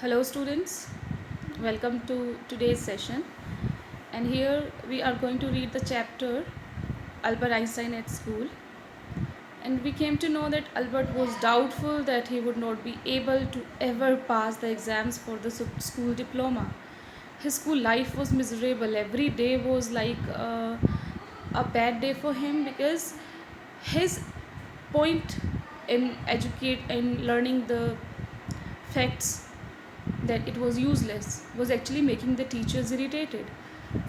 Hello students, welcome to today's session, and here we are going to read the chapter Albert Einstein at School. And we came to know that Albert was doubtful that he would not be able to ever pass the exams for the school diploma. His school life was miserable. Every day was like a bad day for him because his point in learning the facts that it was useless was actually making the teachers irritated.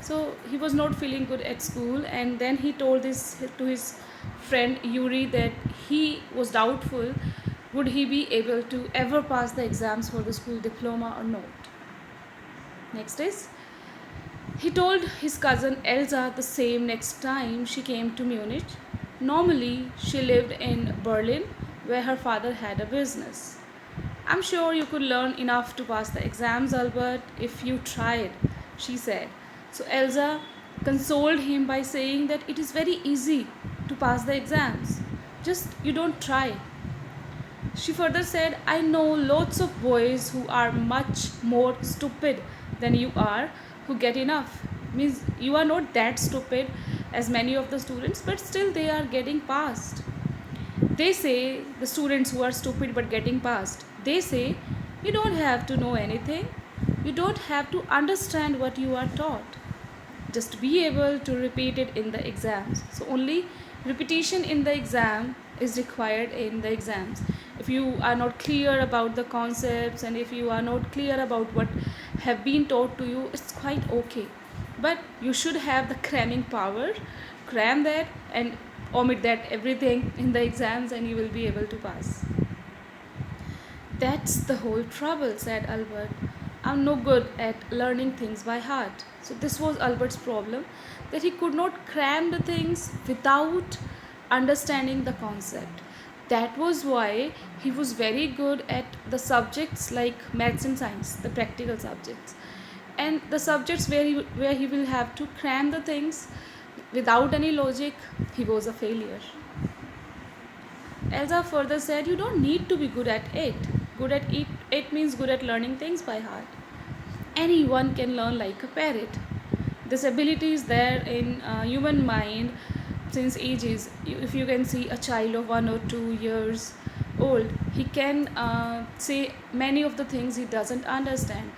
So he was not feeling good at school, and then he told this to his friend Yuri that he was doubtful would he be able to ever pass the exams for the school diploma or not. Next is, he told his cousin Elsa the same next time she came to Munich. Normally, she lived in Berlin where her father had a business. I'm sure you could learn enough to pass the exams, Albert, if you tried, she said. So Elsa consoled him by saying that it is very easy to pass the exams. Just you don't try. She further said, I know lots of boys who are much more stupid than you are who get enough. Means you are not that stupid as many of the students, but still they are getting passed. They say, the students who are stupid but getting passed, they say, you don't have to know anything. You don't have to understand what you are taught. Just be able to repeat it in the exams. So only repetition in the exam is required in the exams. If you are not clear about the concepts and if you are not clear about what have been taught to you, it's quite okay. But you should have the cramming power. Cram that and omit that everything in the exams, and you will be able to pass. That's the whole trouble, said Albert. I'm no good at learning things by heart. So this was Albert's problem, that he could not cram the things without understanding the concept. That was why he was very good at the subjects like maths and science, the practical subjects. And the subjects where he will have to cram the things without any logic, he was a failure. Elsa further said, you don't need to be good at it. Good at it means good at learning things by heart. Anyone can learn like a parrot. This ability is there in human mind since ages. If you can see a child of 1 or 2 years old, he can say many of the things he doesn't understand.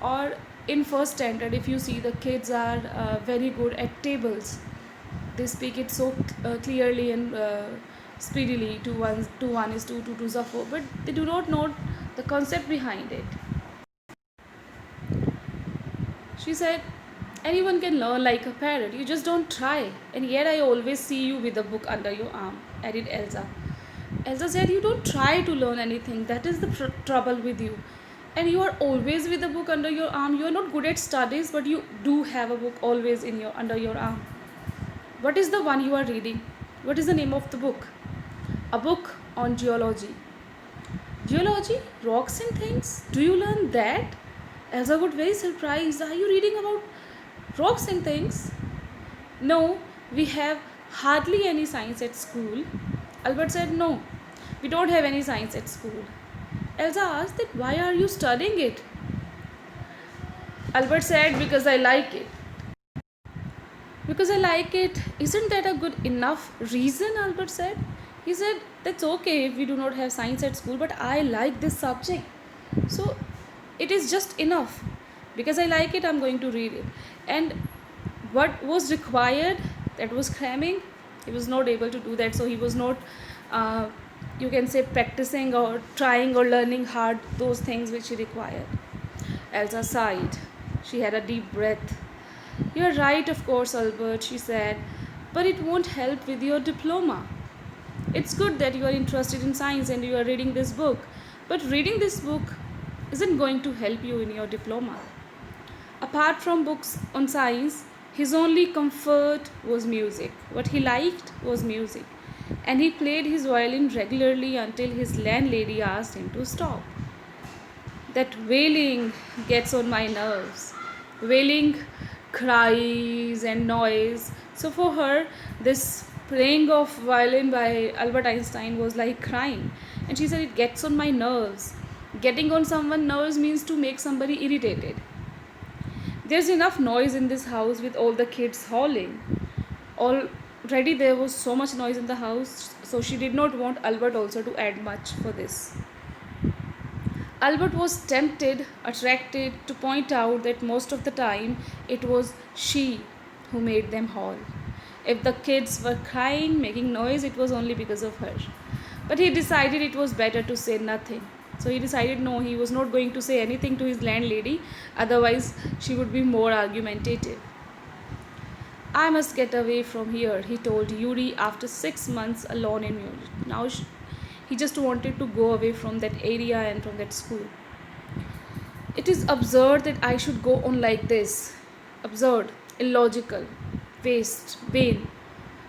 Or in first standard, if you see, the kids are very good at tables. They speak it so clearly and speedily. 2 1 is 2, 2 2s are 4, but they do not know the concept behind it. She said, anyone can learn like a parrot, you just don't try. And yet I always see you with a book under your arm, added Elsa. Elsa said, you don't try to learn anything, that is the trouble with you. And you are always with a book under your arm. You are not good at studies, but you do have a book always under your arm. What is the one you are reading? What is the name of the book? A book on geology. Geology? Rocks and things? Do you learn that? Elsa got very surprised. Are you reading about rocks and things? No, we have hardly any science at school. Albert said, no, we don't have any science at school. Elsa asked that, why are you studying it? Albert said, because I like it. Because I like it. Isn't that a good enough reason? Albert said. He said, that's okay if we do not have science at school, but I like this subject. So it is just enough. Because I like it, I'm going to read it. And what was required, that was cramming. He was not able to do that. So he was not, you can say, practicing or trying or learning hard those things which he required. Elsa sighed. She had a deep breath. You're right, of course, Albert, she said, but it won't help with your diploma. It's good that you are interested in science and you are reading this book, but reading this book isn't going to help you in your diploma. Apart from books on science, his only comfort was music. What he liked was music, and he played his violin regularly until his landlady asked him to stop. That wailing gets on my nerves. Wailing cries and noise. So for her, this playing of violin by Albert Einstein was like crying. And she said, it gets on my nerves. Getting on someone's nerves means to make somebody irritated. There's enough noise in this house with all the kids howling. Already there was so much noise in the house, so she did not want Albert also to add much for this. Albert was tempted, attracted to point out that most of the time it was she who made them howl. If the kids were crying, making noise, it was only because of her. But he decided it was better to say nothing. So he decided no, he was not going to say anything to his landlady, otherwise, she would be more argumentative. I must get away from here, he told Yuri after 6 months alone in Munich. Now he just wanted to go away from that area and from that school. It is absurd that I should go on like this. Absurd, illogical, waste, vain.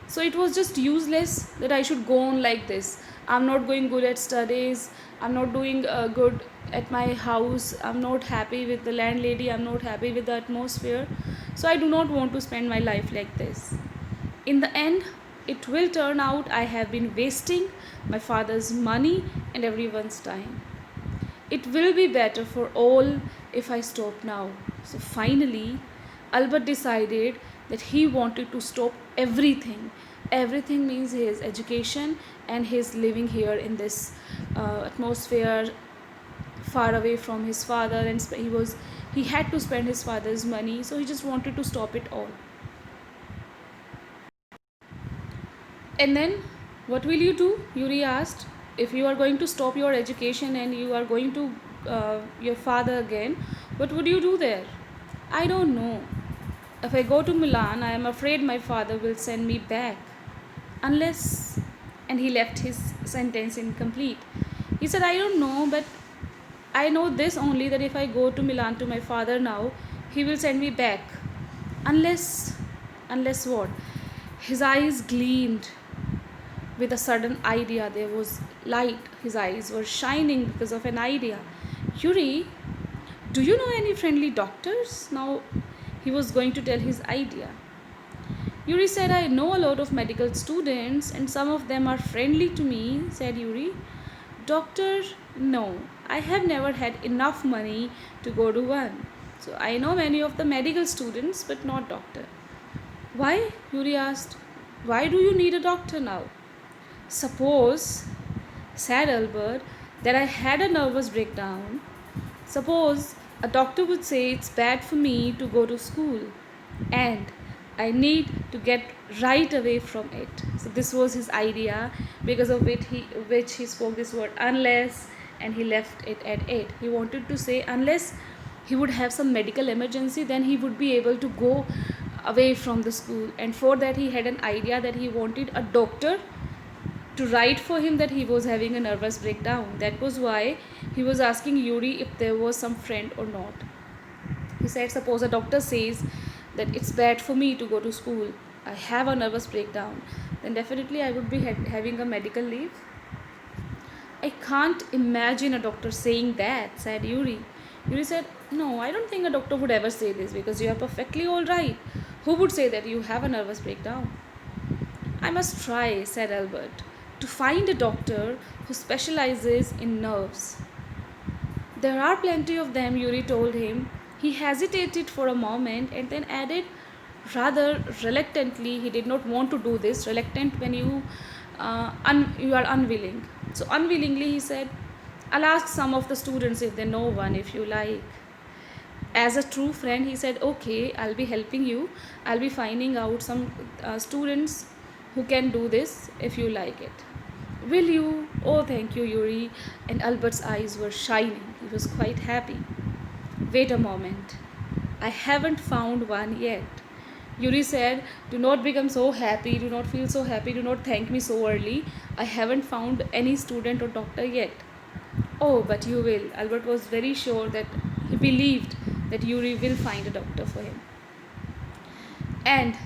So it was just useless that I should go on like this. I'm not going good at studies. I'm not doing good at my house. I'm not happy with the landlady. I'm not happy with the atmosphere. So I do not want to spend my life like this. In the end, it will turn out I have been wasting my father's money and everyone's time. It will be better for all if I stop now. So finally, Albert decided that he wanted to stop everything. Everything means his education and his living here in this atmosphere, far away from his father, and he had to spend his father's money, so he just wanted to stop it all. And then, what will you do? Yuri asked. If you are going to stop your education and you are going to your father again, what would you do there? I don't know. If I go to Milan, I am afraid my father will send me back. Unless. And he left his sentence incomplete. He said, I don't know, but I know this only, that if I go to Milan to my father now, he will send me back. Unless. Unless what? His eyes gleamed with a sudden idea. There was light. His eyes were shining because of an idea. Yuri, do you know any friendly doctors? Now he was going to tell his idea. Yuri said, I know a lot of medical students and some of them are friendly to me, said Yuri. Doctor, no. I have never had enough money to go to one. So I know many of the medical students, but not doctor. Why? Yuri asked. Why do you need a doctor now? Suppose, said Albert, that I had a nervous breakdown. Suppose a doctor would say it's bad for me to go to school and I need to get right away from it. So this was his idea, because of which he spoke this word unless, and he left it at it. He wanted to say unless he would have some medical emergency, then he would be able to go away from the school. And for that he had an idea that he wanted a doctor to write for him that he was having a nervous breakdown. That was why he was asking Yuri if there was some friend or not. He said, suppose a doctor says that it's bad for me to go to school, I have a nervous breakdown, then definitely I would be having a medical leave. I can't imagine a doctor saying that, said Yuri. Yuri said, no, I don't think a doctor would ever say this because you are perfectly alright. Who would say that you have a nervous breakdown? I must try, said Albert, to find a doctor who specializes in nerves. There are plenty of them, Yuri told him. He hesitated for a moment and then added, rather reluctantly, he did not want to do this. Reluctant when you are unwilling. So unwillingly he said, I'll ask some of the students if they know one, if you like. As a true friend, he said, okay, I'll be helping you. I'll be finding out some students who can do this if you like it. Will you? Oh, thank you, Yuri. And Albert's eyes were shining. He was quite happy. Wait a moment. I haven't found one yet. Yuri said, do not become so happy, do not feel so happy, do not thank me so early. I haven't found any student or doctor yet. Oh, but you will. Albert was very sure that he believed that Yuri will find a doctor for him. And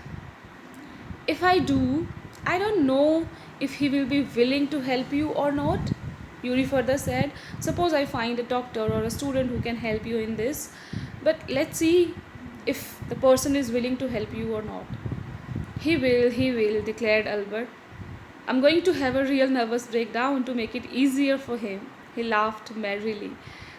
if I do, I don't know if he will be willing to help you or not. Yuri further said, suppose I find a doctor or a student who can help you in this, but let's see if the person is willing to help you or not. He will, declared Albert. I'm going to have a real nervous breakdown to make it easier for him. He laughed merrily.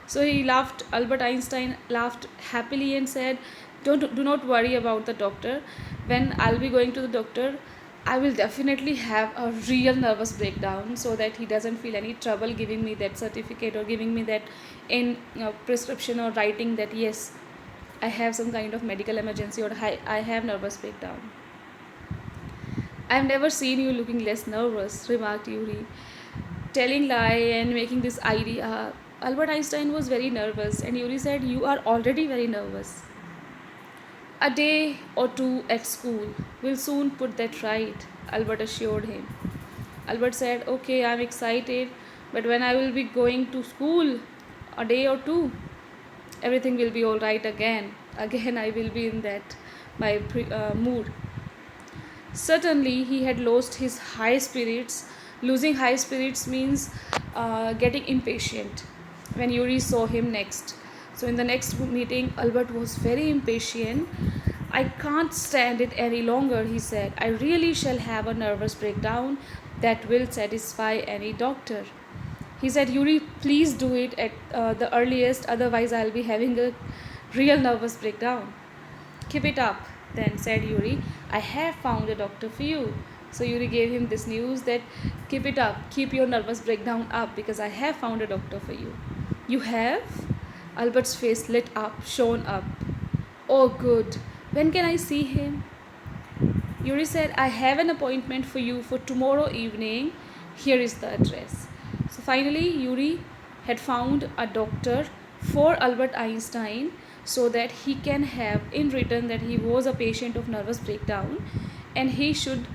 So he laughed, Albert Einstein laughed happily and said, do not worry about the doctor. When I'll be going to the doctor, I will definitely have a real nervous breakdown so that he doesn't feel any trouble giving me that certificate or giving me that in prescription or writing that yes, I have some kind of medical emergency or I have nervous breakdown. I've never seen you looking less nervous, remarked Yuri. Telling lie and making this idea. Albert Einstein was very nervous, and Yuri said, "You are already very nervous." A day or two at school will soon put that right, Albert assured him. Albert said, "Okay, I'm excited, but when I will be going to school, a day or two, everything will be all right again. Again, I will be in that mood." Certainly, he had lost his high spirits. Losing high spirits means getting impatient when Yuri saw him next. So, in the next meeting, Albert was very impatient. "I can't stand it any longer," he said. "I really shall have a nervous breakdown that will satisfy any doctor." He said, "Yuri, please do it at the earliest, otherwise, I'll be having a real nervous breakdown." "Keep it up," then said Yuri. "I have found a doctor for you." So Yuri gave him this news that keep it up, keep your nervous breakdown up because I have found a doctor for you. "You have?" Albert's face lit up, shone up. "Oh, good. When can I see him?" Yuri said, "I have an appointment for you for tomorrow evening. Here is the address." So finally, Yuri had found a doctor for Albert Einstein so that he can have in return that he was a patient of nervous breakdown and he should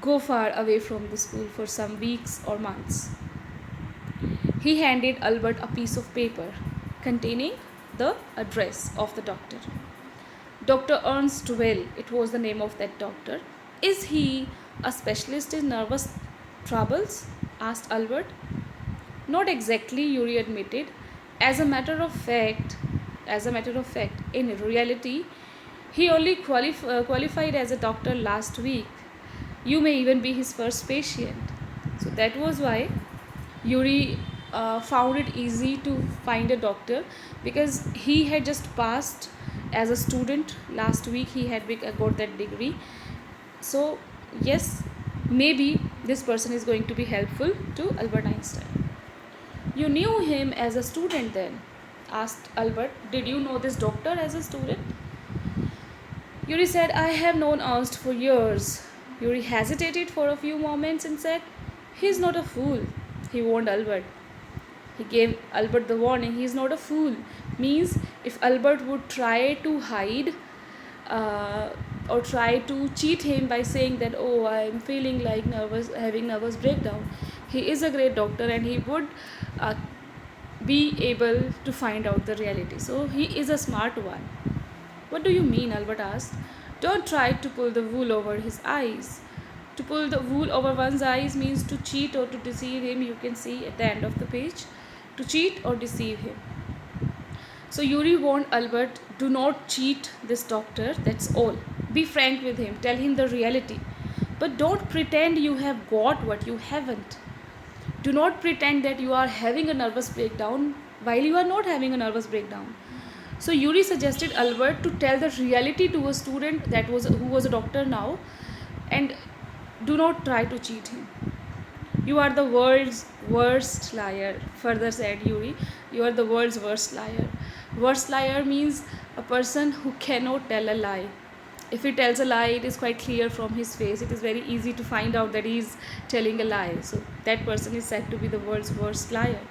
go far away from the school for some weeks or months. He handed Albert a piece of paper containing the address of the doctor. Dr. Ernst Well, it was the name of that doctor. "Is he a specialist in nervous troubles?" asked Albert. "Not exactly," Yuri admitted. As a matter of fact, in reality, he only qualified as a doctor last week. You may even be his first patient. So that was why Yuri found it easy to find a doctor because he had just passed as a student last week. He had got that degree. So yes, maybe this person is going to be helpful to Albert Einstein. "You knew him as a student then?" asked Albert. "Did you know this doctor as a student?" Yuri said, "I have known Ernst for years." Yuri hesitated for a few moments and said, "He's not a fool," he warned Albert. He gave Albert the warning, "He's not a fool," means if Albert would try to hide uh, or try to cheat him by saying that, "Oh, I'm feeling like having nervous breakdown," he is a great doctor and he would uh, be able to find out the reality. So he is a smart one. "What do you mean?" Albert asked. "Don't try to pull the wool over his eyes." To pull the wool over one's eyes means to cheat or to deceive him. You can see at the end of the page. To cheat or deceive him. So Yuri warned Albert, "Do not cheat this doctor, that's all. Be frank with him, tell him the reality. But don't pretend you have got what you haven't. Do not pretend that you are having a nervous breakdown while you are not having a nervous breakdown." So Yuri suggested Albert to tell the reality to a student who was a doctor now, and do not try to cheat him. "You are the world's worst liar," further said Yuri. "You are the world's worst liar." Worst liar means a person who cannot tell a lie. If he tells a lie, it is quite clear from his face. It is very easy to find out that he is telling a lie. So that person is said to be the world's worst liar.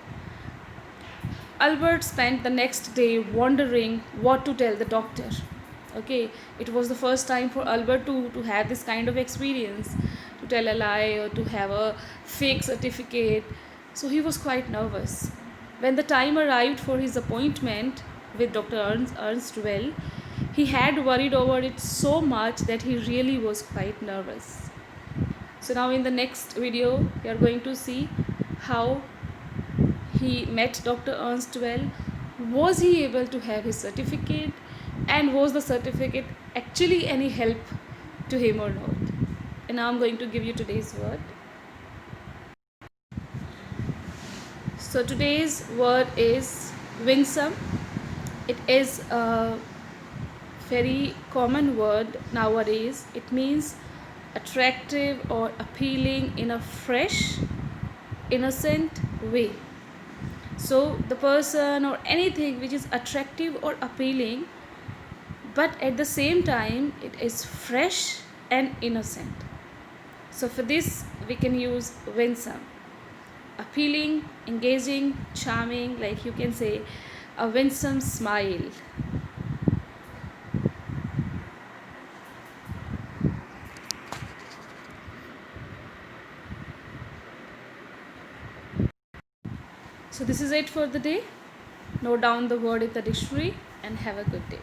Albert spent the next day wondering what to tell the doctor. Okay, it was the first time for Albert to have this kind of experience, to tell a lie or to have a fake certificate. So he was quite nervous. When the time arrived for his appointment with Dr. Ernst Well, he had worried over it so much that he really was quite nervous. So now in the next video, we are going to see how he met Dr. Ernst Well. Was he able to have his certificate? And was the certificate actually any help to him or not? And now I'm going to give you today's word. So today's word is winsome. It is a very common word nowadays. It means attractive or appealing in a fresh, innocent way. So the person or anything which is attractive or appealing, but at the same time it is fresh and innocent. So for this we can use winsome. Appealing, engaging, charming, like you can say a winsome smile. So this is it for the day. Note down the word in the dictionary and have a good day.